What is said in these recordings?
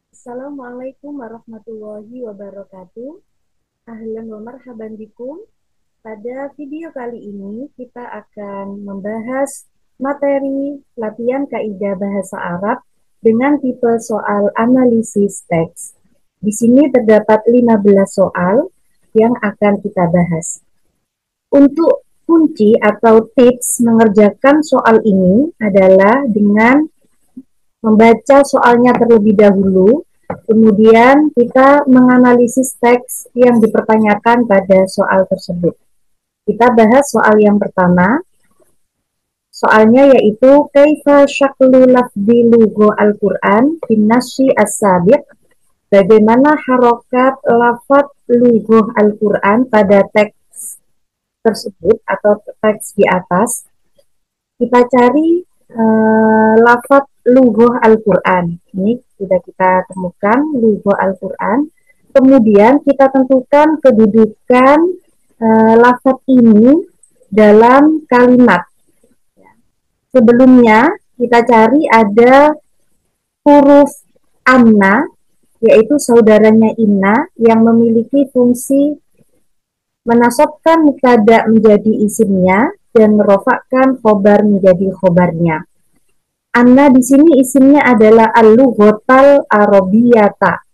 Assalamualaikum warahmatullahi wabarakatuh. Ahlan wa marhaban bikum. Pada video kali ini kita akan membahas materi latihan kaidah bahasa Arab dengan tipe soal analisis teks. Di sini terdapat 15 soal yang akan kita bahas. Untuk kunci atau tips mengerjakan soal ini adalah dengan membaca soalnya terlebih dahulu, kemudian kita menganalisis teks yang dipertanyakan pada soal tersebut. Kita bahas soal yang pertama. Soalnya yaitu kaifa syaklu lafzi lugha al-Qur'an fin nasyi as-sabiq. Bagaimana harokat lafaz lugha al-Qur'an pada teks tersebut atau teks di atas. Kita cari lafaz lugha al-Qur'an. Ini sudah kita temukan lugha al-Qur'an. Kemudian kita tentukan kedudukan lafaz ini dalam kalimat. Sebelumnya kita cari ada huruf anna, yaitu saudaranya inna, yang memiliki fungsi menasabkan mubtada menjadi isimnya dan merofakkan khobar menjadi khobarnya. Anna di sini isimnya adalah al-lughatal arabiyata.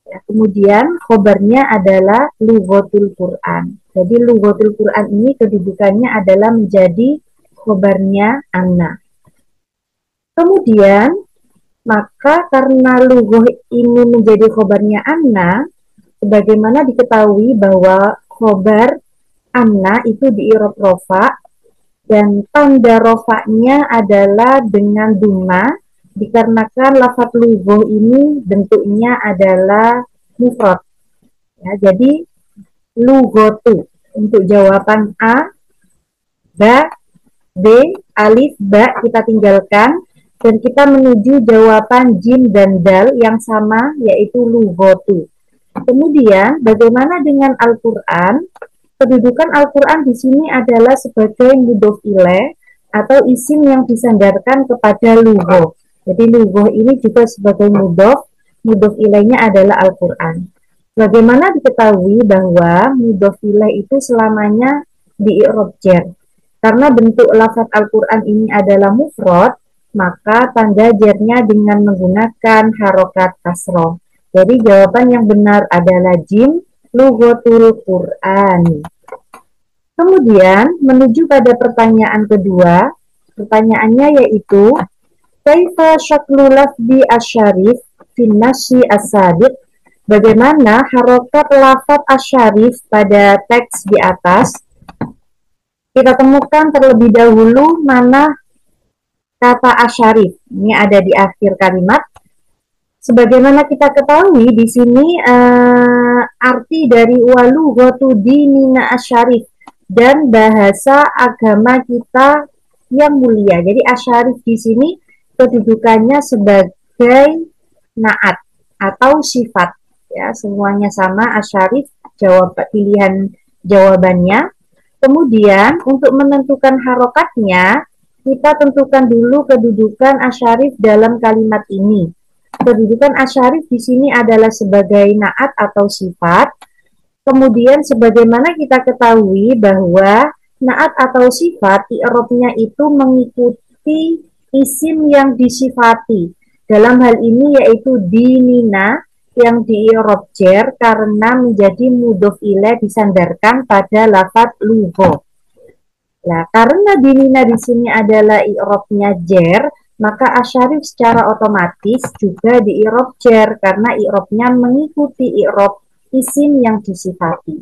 Ya, kemudian khobarnya adalah lughatul Quran. Jadi lughatul Quran ini kedudukannya adalah menjadi khobarnya Anna. Kemudian maka karena lughah ini menjadi khobarnya Anna, sebagaimana diketahui bahwa khobar Anna itu di i'rab rofa dan tanda rofaknya adalah dengan dhamma, dikarenakan lafaz lughah ini bentuknya adalah mufrad. Ya, jadi lughatu untuk jawaban A, ba, B, alif, ba kita tinggalkan dan kita menuju jawaban jim dan dal yang sama yaitu lughatu. Kemudian bagaimana dengan Al-Qur'an? Kedudukan Al-Qur'an di sini adalah sebagai mudhof ilaih atau isim yang disandarkan kepada lughah. Jadi lughah ini juga sebagai mudhof ilaihnya adalah Al-Qur'an. Bagaimana diketahui bahwa mudhof ilaih itu selamanya di i'rab jar? Karena bentuk lafaz Al-Qur'an ini adalah mufrad, maka tanda jarnya dengan menggunakan harokat kasroh. Jadi jawaban yang benar adalah jim, lughatul Qur'an. Kemudian menuju pada pertanyaan kedua. Pertanyaannya yaitu kaifa syaklu lafzi asyarif fin nasyi as-sabiq. Bagaimana harokat lafaz asyarif pada teks di atas? Kita temukan terlebih dahulu mana kata asyarif. Ini ada di akhir kalimat. Sebagaimana kita ketahui di sini arti dari walughatu dinina asyarif dan bahasa agama kita yang mulia. Jadi asyarif di sini kedudukannya sebagai naat atau sifat. Ya, semuanya sama asyarif pilihan jawabannya. Kemudian untuk menentukan harokatnya, kita tentukan dulu kedudukan asyarif dalam kalimat ini. Kedudukan asyarif di sini adalah sebagai naat atau sifat. Kemudian sebagaimana kita ketahui bahwa naat atau sifat i'rabnya itu mengikuti isim yang disifati. Dalam hal ini yaitu dinina yang di i'rab jar karena menjadi mudhof ilaih disandarkan pada lafaz lugha. Nah, karena dinina di sini adalah i'rabnya jar, maka asyarif secara otomatis juga di i'rab jar karena i'rabnya mengikuti i'rab isim yang disifati.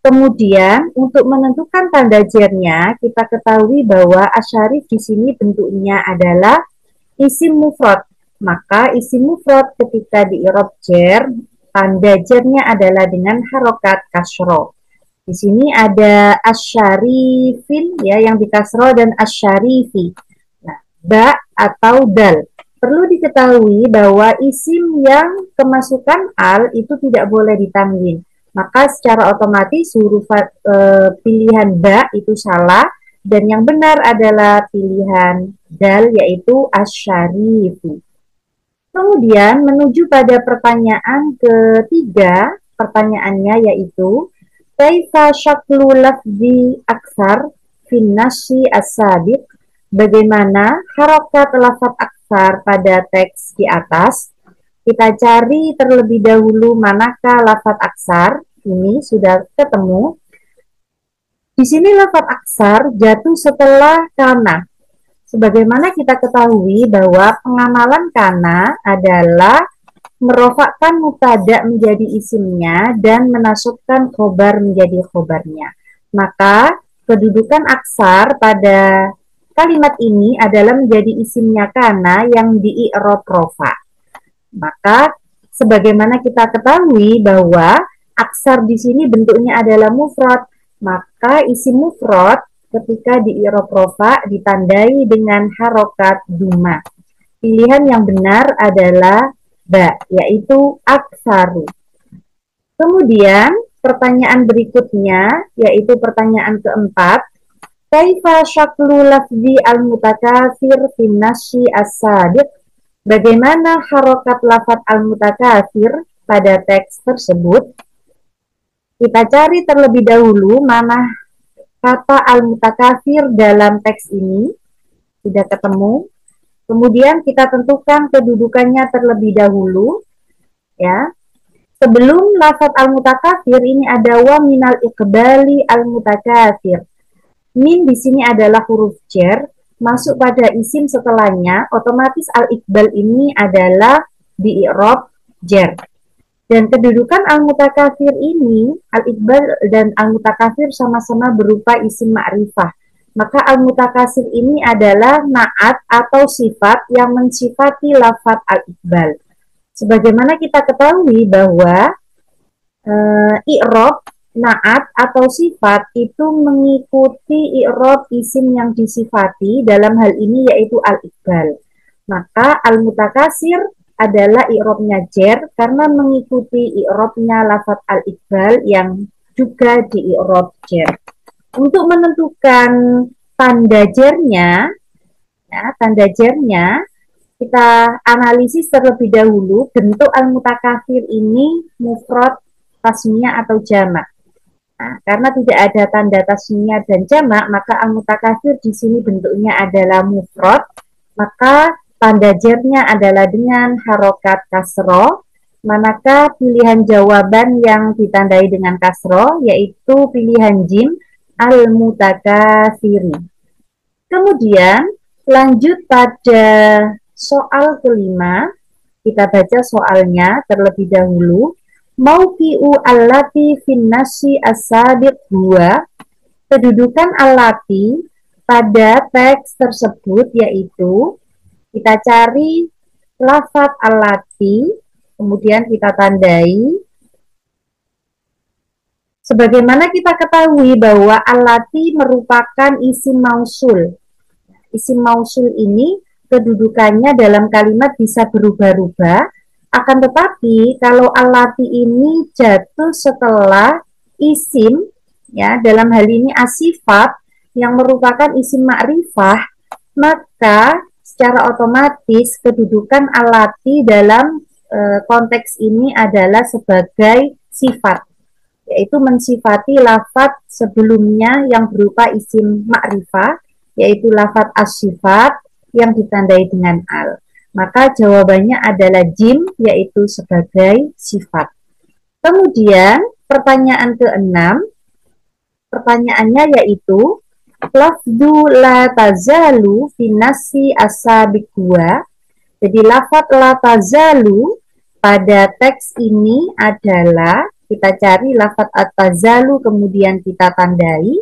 Kemudian untuk menentukan tanda jarnya, kita ketahui bahwa asyarif di sini bentuknya adalah isim mufrad. Maka isim mufrad ketika di i'rab jar, tanda jarnya adalah dengan harokat kasroh. Di sini ada asyarifin ya yang dikasroh dan asyarifi. Nah, ba atau dal. Perlu diketahui bahwa isim yang kemasukan al itu tidak boleh ditanwin. Maka secara otomatis huruf pilihan ba itu salah dan yang benar adalah pilihan dal yaitu asyarifi. Kemudian menuju pada pertanyaan ketiga, pertanyaannya yaitu kaifa syaklu lafzi aksar finnasi as-sabiq, bagaimana harokat lafaz aksar pada teks di atas. Kita cari terlebih dahulu manakah lafaz aksar. Ini sudah ketemu. Di sini lafaz aksar jatuh setelah kana. Sebagaimana kita ketahui bahwa pengamalan kana adalah merofakkan mubtada menjadi isimnya dan menasubkan khobar menjadi khobarnya. Maka kedudukan aksar pada kalimat ini adalah menjadi isimnya kana yang di-i'rab rofa. Maka sebagaimana kita ketahui bahwa aksar di sini bentuknya adalah mufrad, maka isim mufrad ketika di-i'rab rofa ditandai dengan harokat duma. Pilihan yang benar adalah ba, yaitu aksaru. Kemudian pertanyaan berikutnya yaitu pertanyaan keempat, kaifa syaklu lafzi al-mutakatsir fi nasyi as-sabiq, bagaimana harokat lafaz al-mutakatsir pada teks tersebut. Kita cari terlebih dahulu mana kata al-mutakatsir dalam teks ini. Sudah ketemu. Kemudian kita tentukan kedudukannya terlebih dahulu, ya. Sebelum lafaz al-mutakatsir ini ada wa minal iqbali al-mutakatsir. Min di sini adalah huruf jar, masuk pada isim setelahnya, otomatis al-iqbal ini adalah di i'rab jar. Dan kedudukan al-mutakatsir ini, al-iqbal dan al-mutakatsir sama-sama berupa isim ma'rifah. Maka al-mutakatsir ini adalah na'at atau sifat yang mensifati lafaz al-iqbal. Sebagaimana kita ketahui bahwa i'rab na'at atau sifat itu mengikuti i'rab isim yang disifati, dalam hal ini yaitu al-iqbal. Maka al-mutakatsir adalah i'rabnya jar karena mengikuti i'rabnya lafaz al-iqbal yang juga di i'rab jar. Untuk menentukan tanda jarnya, ya, tanda jarnya kita analisis terlebih dahulu bentuk al-mutakatsir ini mufrad, tasniyah atau jamak. Nah, karena tidak ada tanda tasniyah dan jamak, maka al-mutakatsir di sini bentuknya adalah mufrad, maka tanda jarnya adalah dengan harokat kasroh. Manakah pilihan jawaban yang ditandai dengan kasroh, yaitu pilihan jim al-mutakatsiri. Kemudian lanjut pada soal kelima, kita baca soalnya terlebih dahulu. Mauqi'u allati finnasi as-sabiq 2, kedudukan allati pada teks tersebut yaitu kita cari lafaz allati, kemudian kita tandai. Sebagaimana kita ketahui bahwa allati merupakan isim mausul. Isim mausul ini kedudukannya dalam kalimat bisa berubah-ubah, akan tetapi kalau allati ini jatuh setelah isim, ya, dalam hal ini asifat yang merupakan isim ma'rifah, maka secara otomatis kedudukan allati dalam konteks ini adalah sebagai sifat, yaitu mensifati lafaz sebelumnya yang berupa isim ma'rifah, yaitu lafaz as-sifat yang ditandai dengan al. Maka jawabannya adalah jim, yaitu sebagai sifat. Kemudian pertanyaan keenam, pertanyaannya yaitu lafdu la tazalu finasi as-sabiq 2. Jadi lafaz la tazalu pada teks ini adalah, kita cari lafaz at-tazalu kemudian kita tandai.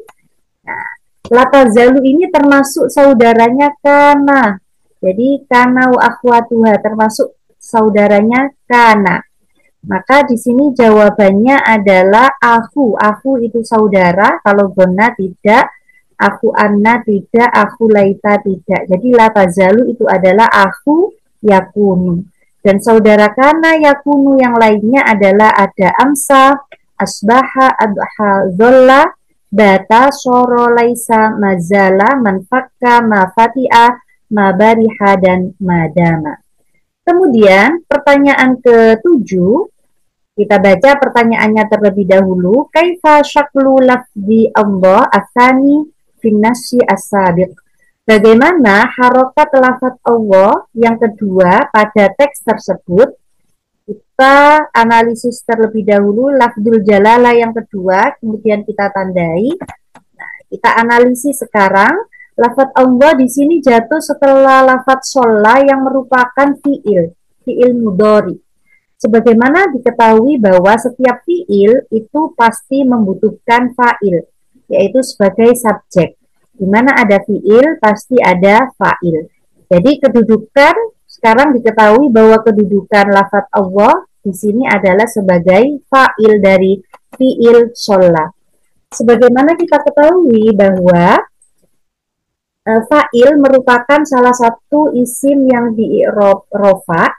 Nah, la tazalu ini termasuk saudaranya kana. Jadi kana wa akhwatuha termasuk saudaranya kana. Maka di sini jawabannya adalah aku. Aku itu saudara, kalau gonna tidak, aku anna tidak, aku laita tidak. Jadi la tazalu itu adalah aku yakunu. Dan saudara kana yakunu yang lainnya adalah ada amsa, asbaha, adha, zolla, bata, soro, laisa, mazala, manfakka, mafati'a, mabariha, dan madama. Kemudian pertanyaan ke-7, kita baca pertanyaannya terlebih dahulu. Kaifa syaklu lafzi Allah asani finnasi as-sabiq. Bagaimana harokat lafaz Allah yang kedua pada teks tersebut? Kita analisis terlebih dahulu lafzul jalalah yang kedua, kemudian kita tandai. Nah, kita analisis sekarang. Lafaz Allah di sini jatuh setelah lafaz sholla yang merupakan fiil mudhari. Sebagaimana diketahui bahwa setiap fiil itu pasti membutuhkan fa'il, yaitu sebagai subjek. Di mana ada fiil, pasti ada fa'il. Jadi kedudukan, sekarang diketahui bahwa kedudukan lafaz Allah di sini adalah sebagai fa'il dari fiil sholla. Sebagaimana kita ketahui bahwa fa'il merupakan salah satu isim yang di-i'rab rofa.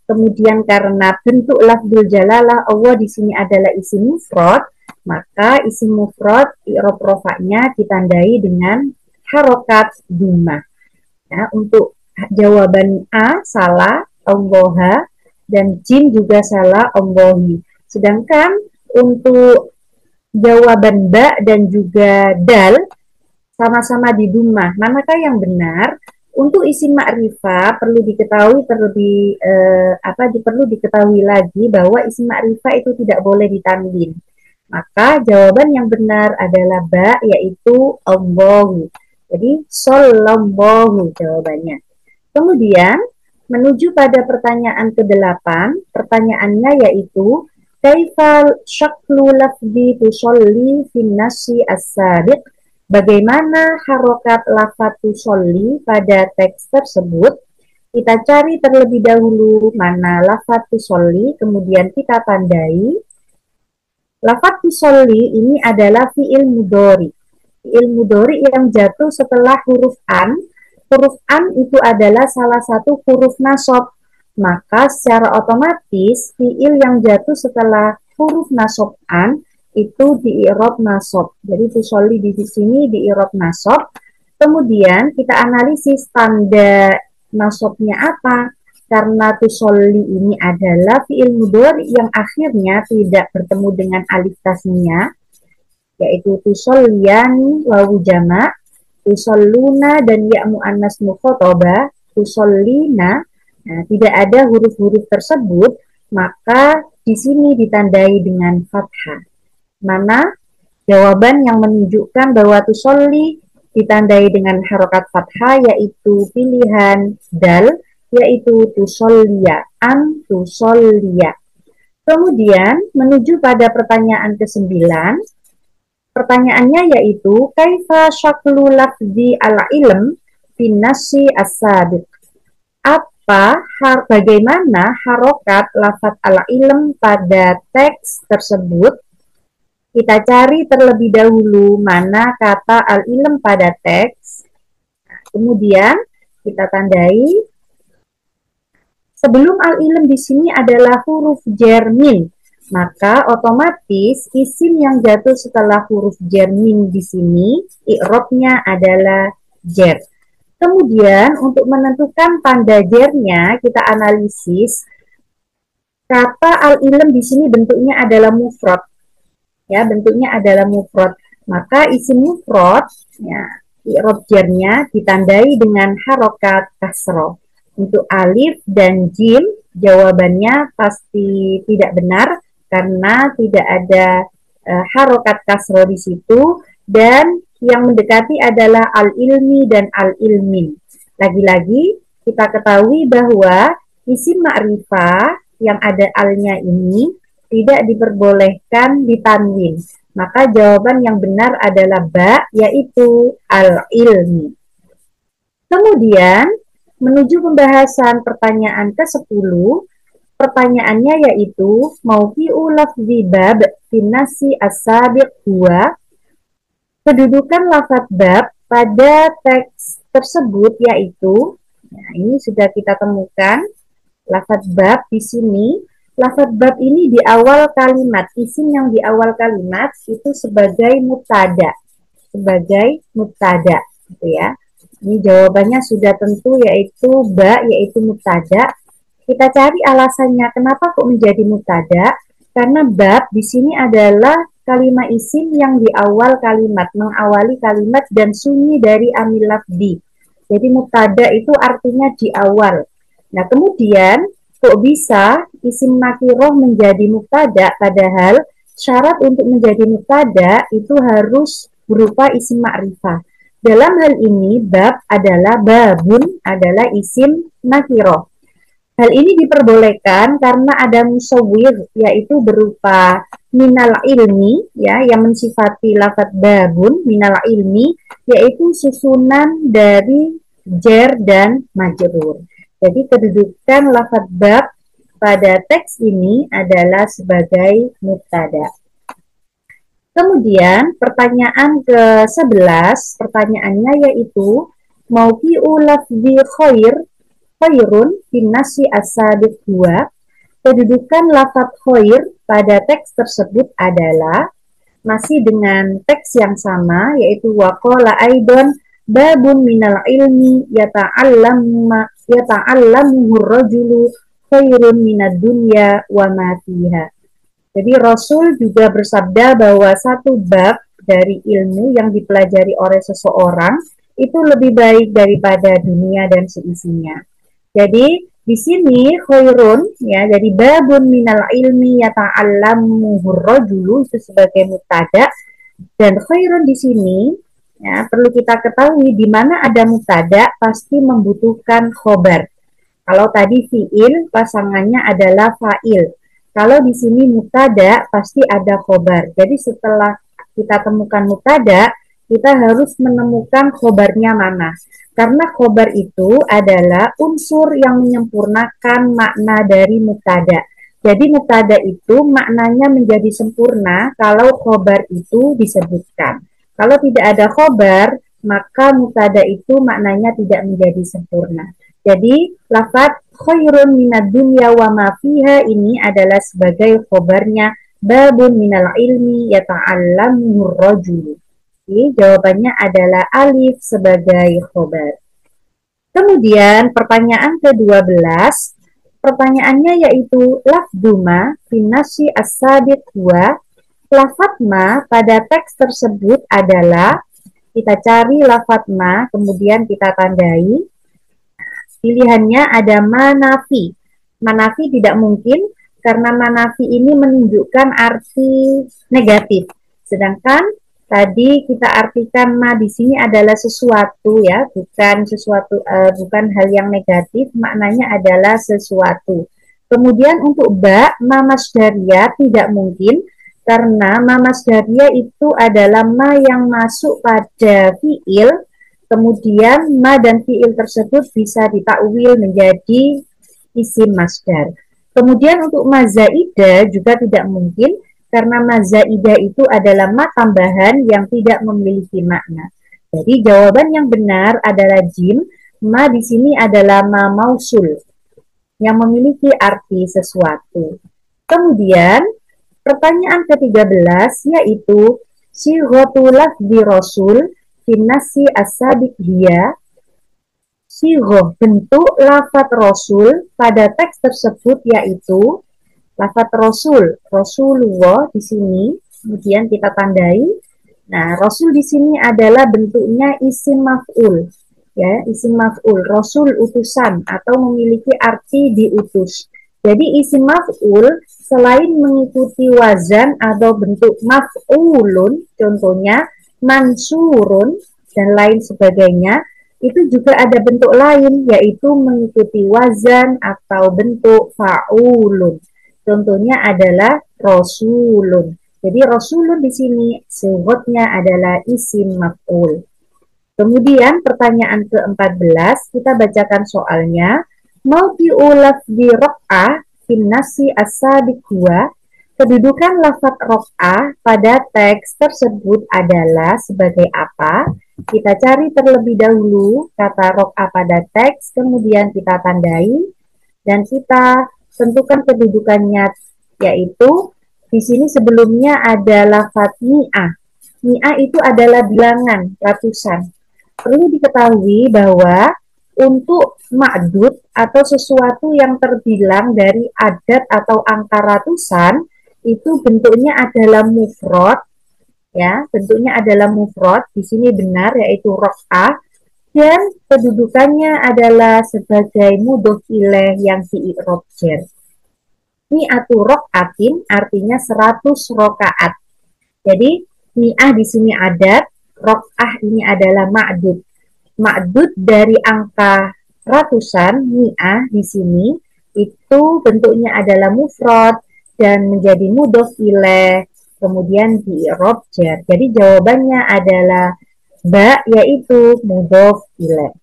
Kemudian karena bentuk lafzul jalalah Allah di sini adalah isim mufrad, maka isim mufrad i'rab rofa'nya ditandai dengan harokat dhammah. Ya, untuk jawaban A salah Allah, dan jim juga salah Allahi. Sedangkan untuk jawaban ba dan juga dal sama-sama di dhammah. Manakah yang benar? Untuk isim ma'rifah perlu diketahui perlu diketahui lagi bahwa isim ma'rifah itu tidak boleh ditanwin. Maka jawaban yang benar adalah ba, yaitu Allahu. Jadi sallallahu jawabannya. Kemudian menuju pada pertanyaan ke-8, pertanyaannya yaitu kaifa syaklu lafzi tusolli fin nasi as-sabiq. Bagaimana harokat lafaz tusolli pada teks tersebut? Kita cari terlebih dahulu mana lafaz tusolli, kemudian kita tandai. Lafaz tusolli ini adalah fi'il mudhari. Fi'il mudhari yang jatuh setelah huruf an. Huruf an itu adalah salah satu huruf nasab. Maka secara otomatis fi'il yang jatuh setelah huruf nasab an itu di i'rab nasab. Jadi tusolli di sini di i'rab nasab. Kemudian kita analisis tanda nasabnya apa? Karena tusolli ini adalah fi'il mudhari yang akhirnya tidak bertemu dengan alif tasniyah, yaitu tusolliani wawu jama', tusalluna dan ya muannas mukhatabah, tusollina. Nah, tidak ada huruf-huruf tersebut, maka di sini ditandai dengan fathah. Mana jawaban yang menunjukkan bahwa tusolli ditandai dengan harokat fathah, yaitu pilihan dal, yaitu tusolliya, an tusolliya. Kemudian menuju pada pertanyaan ke-9. Pertanyaannya yaitu kaifa syaklu lafzi al-ilm fin nasi as-sabiq. Bagaimana harokat lafaz al-ilm pada teks tersebut? Kita cari terlebih dahulu mana kata al-ilm pada teks. Kemudian kita tandai. Sebelum al-ilm di sini adalah huruf jar min, maka otomatis isim yang jatuh setelah huruf jar min di sini i'rabnya adalah jar. Kemudian untuk menentukan tanda jarnya kita analisis. Kata al-ilm di sini bentuknya adalah mufrad. Ya, bentuknya adalah mufrad. Maka isim mufrad, ya, i'rab jarnya ditandai dengan harokat kasroh. Untuk alif dan jim, jawabannya pasti tidak benar karena tidak ada harokat kasroh di situ, dan yang mendekati adalah al-ilmi dan al-ilmin. Lagi-lagi kita ketahui bahwa isim ma'rifah yang ada alnya ini tidak diperbolehkan ditanwin. Maka jawaban yang benar adalah ba, yaitu al-ilmi. Kemudian menuju pembahasan pertanyaan ke-10. Pertanyaannya yaitu mauqi'u lafzi bab fin nasi as-sabiq huwa. Kedudukan lafaz bab pada teks tersebut yaitu, nah ini sudah kita temukan lafaz bab di sini. Lafaz bab ini di awal kalimat, isim yang di awal kalimat itu sebagai mubtada, gitu ya. Ini jawabannya sudah tentu, yaitu ba, yaitu mubtada. Kita cari alasannya kenapa kok menjadi mubtada? Karena bab di sini adalah kalimat isim yang di awal kalimat, mengawali kalimat dan sunyi dari amil lafzi. Jadi mubtada itu artinya di awal. Nah, kemudian kok bisa isim nakiroh menjadi mubtada, padahal syarat untuk menjadi mubtada itu harus berupa isim ma'rifah. Dalam hal ini bab adalah babun adalah isim nakiroh. Hal ini diperbolehkan karena ada musawwir, yaitu berupa minal ilmi, ya, yang mensifati lafaz babun minal ilmi, yaitu susunan dari jar dan majrur. Jadi kedudukan lafaz bab pada teks ini adalah sebagai mubtada. Kemudian pertanyaan ke-11, pertanyaannya yaitu mauqi'u lafzi khairun finnasi as-sabiq 2. Kedudukan lafaz khair pada teks tersebut adalah masih dengan teks yang sama, yaitu waqala aidon babun minal ilmi yata'allamuhu rajulu khairun minad dunya wa ma fiha. Jadi Rasul juga bersabda bahwa satu bab dari ilmu yang dipelajari oleh seseorang itu lebih baik daripada dunia dan seisinya. Jadi di sini khairun, ya, jadi babun minal ilmi yata'allamuhu rajulu itu sebagai mubtada, dan khairun di sini, ya, perlu kita ketahui di mana ada mubtada pasti membutuhkan khobar. Kalau tadi fiil pasangannya adalah fa'il. Kalau di sini mubtada pasti ada khobar. Jadi setelah kita temukan mubtada, kita harus menemukan khobarnya mana. Karena khobar itu adalah unsur yang menyempurnakan makna dari mubtada. Jadi mubtada itu maknanya menjadi sempurna kalau khobar itu disebutkan. Kalau tidak ada khobar, maka mubtada itu maknanya tidak menjadi sempurna. Jadi lafaz khairun minad dunya wa ma fiha ini adalah sebagai khobarnya babun minal ilmi yata'allamuhu rajulu. Jadi jawabannya adalah alif sebagai khobar. Kemudian pertanyaan ke-12, pertanyaannya yaitu lafduma finnasi as-sabiq 2. Lafaz ma pada teks tersebut adalah, kita cari lafaz ma, kemudian kita tandai. Pilihannya ada manafi. Manafi tidak mungkin karena manafi ini menunjukkan arti negatif. Sedangkan tadi kita artikan ma di sini adalah sesuatu, ya, bukan sesuatu, bukan hal yang negatif, maknanya adalah sesuatu. Kemudian untuk ba, ma masdariyah tidak mungkin karena ma masdariyah itu adalah ma yang masuk pada fiil, kemudian ma dan fiil tersebut bisa ditakwil menjadi isim masdar. Kemudian untuk ma zaidah juga tidak mungkin karena ma zaidah itu adalah ma tambahan yang tidak memiliki makna. Jadi jawaban yang benar adalah jim. Ma di sini adalah ma mausul yang memiliki arti sesuatu. Kemudian pertanyaan ke-13 yaitu sighatul lafzi rasul finnasi as-sabiq dia. Sighoh bentuk lafaz rasul pada teks tersebut yaitu lafaz rasul, Rasulullah di sini, kemudian kita tandai. Nah, rasul di sini adalah bentuknya isim maf'ul, ya, isim maf'ul, rasul utusan atau memiliki arti diutus. Jadi isim maf'ul selain mengikuti wazan atau bentuk maf'ulun, contohnya mansurun dan lain sebagainya, itu juga ada bentuk lain yaitu mengikuti wazan atau bentuk fa'ulun. Contohnya adalah rasulun. Jadi rasulun di sini sighotnya adalah isim maf'ul. Kemudian pertanyaan ke-14 kita bacakan soalnya. Mauqi'u lafzi raq'ah finnasi as-sabiq 2. Kedudukan lafaz raq'ah pada teks tersebut adalah sebagai apa? Kita cari terlebih dahulu kata raq'ah pada teks, kemudian kita tandai dan kita tentukan kedudukannya, yaitu di sini sebelumnya ada lafaz mi'ah. Mi'ah itu adalah bilangan, ratusan. Perlu diketahui bahwa untuk ma'dud atau sesuatu yang terbilang dari adat atau angka ratusan, itu bentuknya adalah mufrad, ya, bentuknya adalah mufrad. Di sini benar, yaitu rok'ah, dan kedudukannya adalah sebagai mudhof ilaih yang di-i'rab jar. Mi'atu rok'atin artinya 100 rokaat. Jadi mi'ah di sini adat, rok'ah ini adalah ma'dud. Ma'dud dari angka ratusan, mi'ah di sini itu bentuknya adalah mufrad dan menjadi mudhof ilaih, kemudian di-i'rab jar. Jadi jawabannya adalah ba, yaitu mudhof ilaih.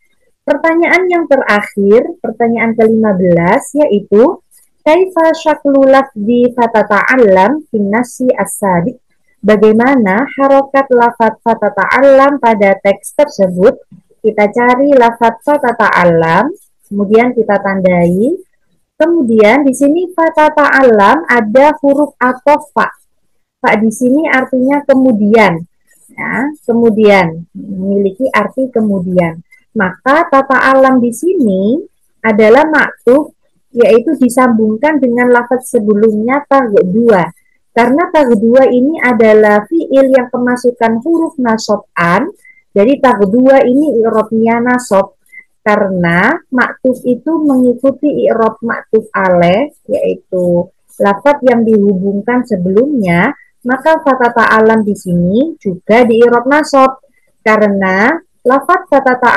Pertanyaan yang terakhir, pertanyaan ke-15, yaitu kaifa syaklu lafzi fatata'allam finnasi as-sabiq. Bagaimana harokat lafaz fatata'allam pada teks tersebut? Kita cari lafaz fatata'allam, kemudian kita tandai. Kemudian di sini fatata'allam ada huruf athof fa. Fa di sini artinya kemudian. Ya, kemudian memiliki arti kemudian. Maka tata alam di sini adalah maktuf, yaitu disambungkan dengan lafaz sebelumnya taghdua. Karena taghdua ini adalah fiil yang kemasukan huruf nasab an, jadi taghdua ini i'rabnya nasab. Karena maktuf itu mengikuti i'rab maktuf alaih, yaitu lafaz yang dihubungkan sebelumnya, maka fatata alam di sini juga di i'rab nasab. Karena lafaz tata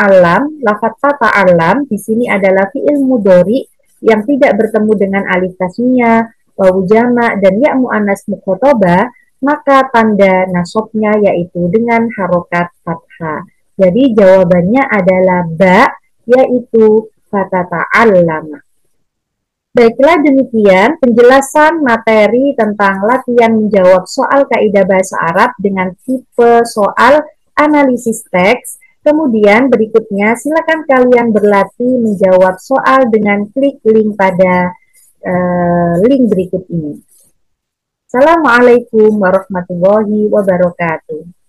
alam di sini adalah fiil mudhari yang tidak bertemu dengan alif tasniyah, wawu jamak dan ya muannas mukhatabah, maka tanda nasabnya yaitu dengan harokat fathah. Jadi jawabannya adalah ba, yaitu fatata alam. Baiklah, demikian penjelasan materi tentang latihan menjawab soal kaidah bahasa Arab dengan tipe soal analisis teks. Kemudian berikutnya silakan kalian berlatih menjawab soal dengan klik link pada link berikut ini. Assalamualaikum warahmatullahi wabarakatuh.